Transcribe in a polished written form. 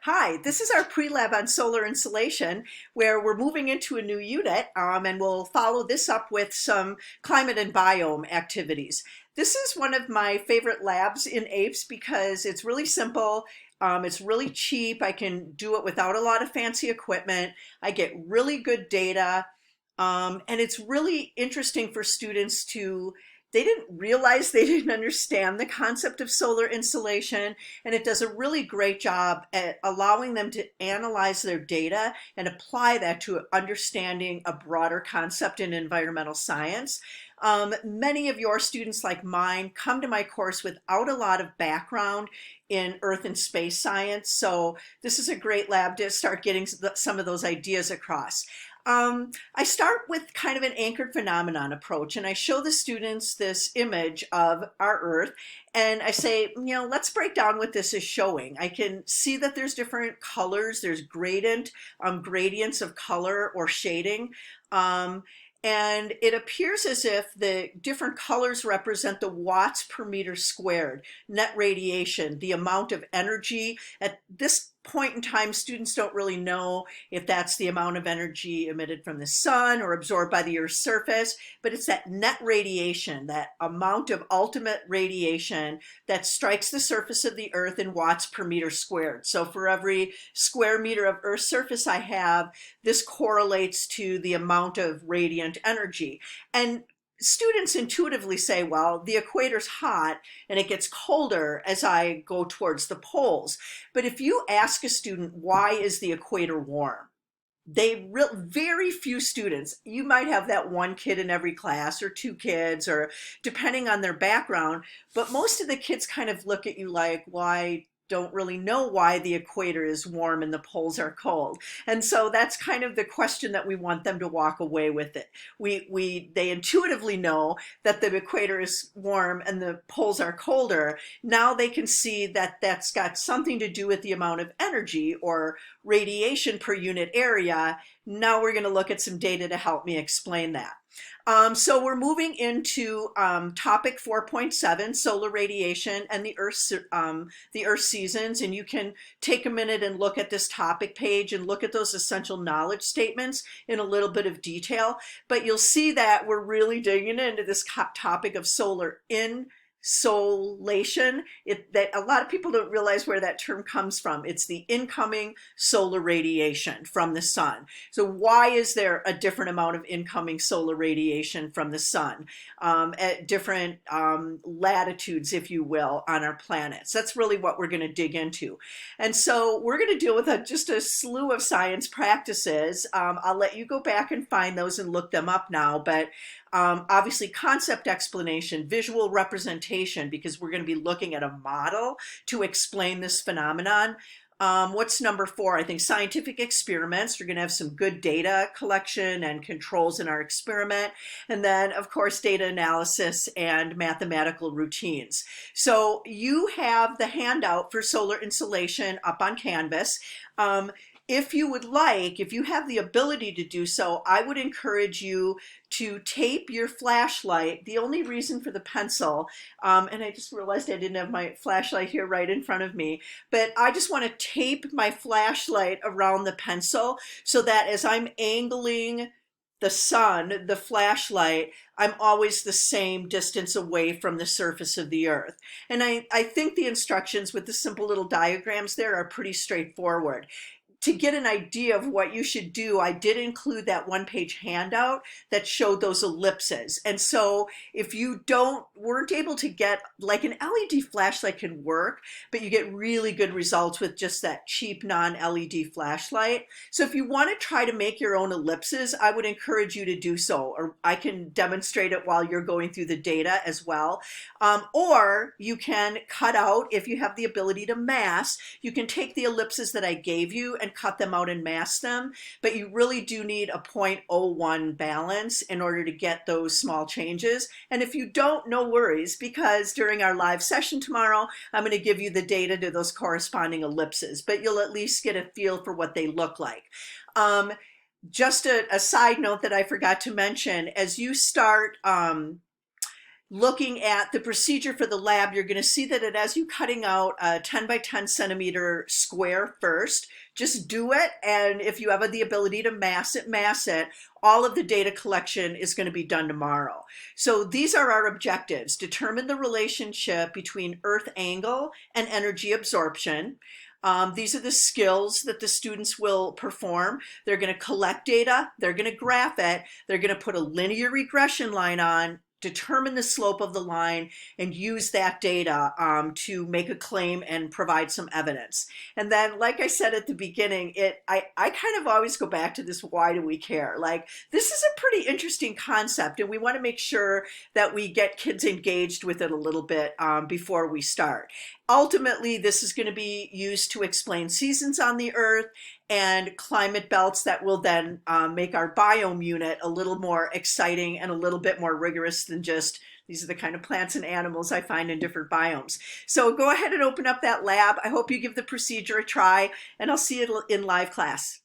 Hi, this is our pre-lab on solar insolation, where we're moving into a new unit, and we'll follow this up with some climate and biome activities. This is one of my favorite labs in APES because it's really simple, it's really cheap, I can do it without a lot of fancy equipment, I get really good data, and it's really interesting for students to they didn't realize they didn't understand the concept of solar insolation, and it does a really great job at allowing them to analyze their data and apply that to understanding a broader concept in environmental science. Many of your students, like mine, come to my course without a lot of background in earth and space science, so this is a great lab to start getting some of those ideas across. I start with kind of an anchored phenomenon approach, and I show the students this image of our Earth, and I say, let's break down what this is showing. I can see that there's different colors, there's gradients of color or shading. And it appears as if the different colors represent the watts per meter squared, net radiation, the amount of energy. At this point in time, students don't really know if that's the amount of energy emitted from the sun or absorbed by the Earth's surface, but it's that net radiation, that amount of ultimate radiation that strikes the surface of the Earth in watts per meter squared. So for every square meter of Earth's surface I have, this correlates to the amount of radiant energy. And students intuitively say, well, the equator's hot and it gets colder as I go towards the poles. But if you ask a student, why is the equator warm? Very few students, you might have that one kid in every class or two kids, or depending on their background, but most of the kids kind of look at you like, why don't really know why the equator is warm and the poles are cold. And so that's kind of the question that we want them to walk away with it. They intuitively know that the equator is warm and the poles are colder. Now they can see that that's got something to do with the amount of energy or radiation per unit area. Now we're going to look at some data to help me explain that. So we're moving into topic 4.7, solar radiation and the Earth seasons. And you can take a minute and look at this topic page and look at those essential knowledge statements in a little bit of detail. But you'll see that we're really digging into this topic of solar insolation. That a lot of people don't realize where that term comes from. It's the incoming solar radiation from the sun. So why is there a different amount of incoming solar radiation from the sun at different latitudes, if you will, on our planets? That's really what we're going to dig into. And so we're going to deal with just a slew of science practices. I'll let you go back and find those and look them up now, but obviously concept explanation, visual representation, because we're going to be looking at a model to explain this phenomenon. What's number 4? I think scientific experiments. We're going to have some good data collection and controls in our experiment. And then, of course, data analysis and mathematical routines. So you have the handout for solar insolation up on Canvas. If you would like, if you have the ability to do so, I would encourage you to tape your flashlight. The only reason for the pencil, and I just realized I didn't have my flashlight here right in front of me, but I just want to tape my flashlight around the pencil so that as I'm angling the sun, the flashlight, I'm always the same distance away from the surface of the Earth. And I think the instructions with the simple little diagrams there are pretty straightforward. To get an idea of what you should do, I did include that one-page handout that showed those ellipses. And so if you weren't able to get, like, an LED flashlight can work, but you get really good results with just that cheap non-LED flashlight. So if you want to try to make your own ellipses, I would encourage you to do so, or I can demonstrate it while you're going through the data as well. Or you can cut out, if you have the ability to mask, you can take the ellipses that I gave you and cut them out and mask them, but you really do need a 0.01 balance in order to get those small changes. And if you don't, no worries, because during our live session tomorrow, I'm going to give you the data to those corresponding ellipses, but you'll at least get a feel for what they look like. Just a side note that I forgot to mention, as you start looking at the procedure for the lab, you're going to see that it has you cutting out a 10 by 10 centimeter square first. Just do it, and if you have the ability to mass it, mass it. All of the data collection is going to be done tomorrow. So these are our objectives. Determine the relationship between earth angle and energy absorption. These are the skills that the students will perform. They're going to collect data, they're going to graph it, they're going to put a linear regression line on, determine the slope of the line, and use that data to make a claim and provide some evidence. And then, like I said at the beginning, I kind of always go back to this, why do we care? Like, this is a pretty interesting concept, and we want to make sure that we get kids engaged with it a little bit before we start. Ultimately, this is going to be used to explain seasons on the earth and climate belts that will then make our biome unit a little more exciting and a little bit more rigorous than just these are the kind of plants and animals I find in different biomes. So go ahead and open up that lab. I hope you give the procedure a try, and I'll see you in live class.